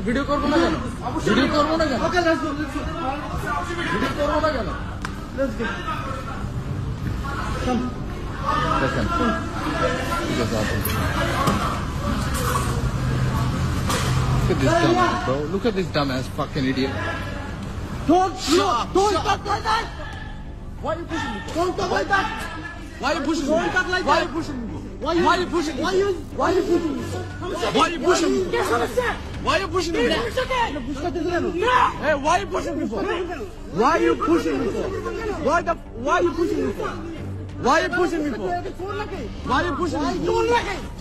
Video করবো না কেন? ভিডিও করবো না কেন? ভিডিও করবো না কেন? দেখেন ঠিক আছে আপনি look at this dumbass fucking idiot. Don't talk like that. Why are you pushing me? Don't talk like that. Why are you pushing me? Don't talk like Why that. are you pushing me? Why you pushing me? Why you pushing me? Why are you pushing me? Why are you pushing me? Hey, why are you pushing me for? Why are you pushing me for? Why are you pushing me for? Why are you pushing me for? Why are you pushing me for?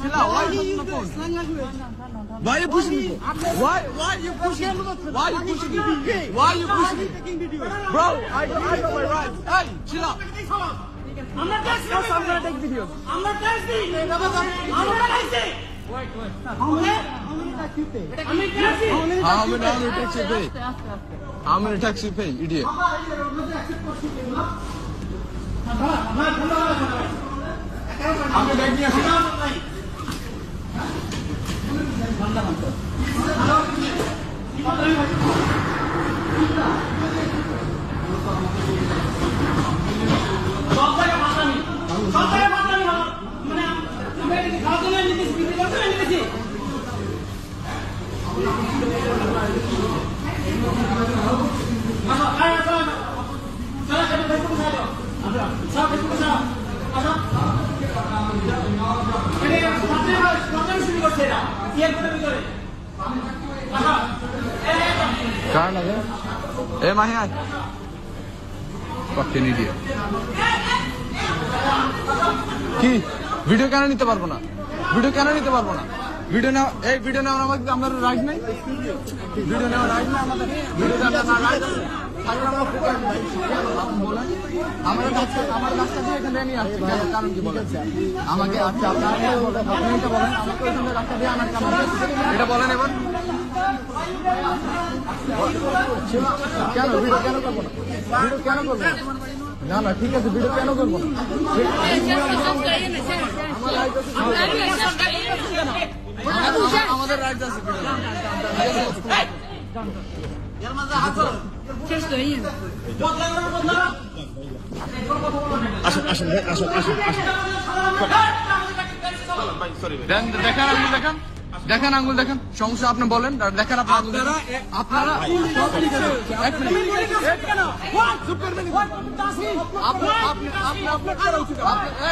Chill out. Why are you pushing me for? Why are you pushing me for? Why are you pushing me? Why are you pushing me? Why are you pushing me? Bro, I got my rights. Hey, chill out. I'm not taking videos. I'm not taking. Wait. How many tax you pay? How many tax you pay? How many tax you pay, idiot? আপনি bag নিয়ে আসেন। কারণ আছে এ মাহি আয় fucking idiot কি video কেন নিতে পারবো না? ভিডিও কেন নিতে পারবো না? ভিডিও নাও এই ভিডিও নাও আমাদের আমরা রাইট নাই ভিডিও নাও রাইট না আমাদের ভিডিও নাও রাইট তাহলে আমরা ফোকাস ভাই বলেন আমার রাস্তা দিয়ে এখানে নিয়ে আসছে কারণ কি বলেন আমাকে আচ্ছা আপনারা আপনি এটা বলেন আমাকে ওখানে রাস্তা দিয়ে আনার কারণ এটা বলেন এবার কেন ভিডিও কেন করবো না? ভিডিও কেন করবো না? না ঠিক আছে ভিডিও কেন করবো না? আমাদের রাইট আছে দেখেন আঙ্গুল দেখেন সমস্যা আপনি বলেন দেখেন আপনারা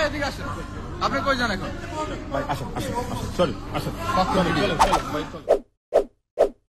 এদিকে আসেন আপনি কই যান এখন? আসেন সরি আসেন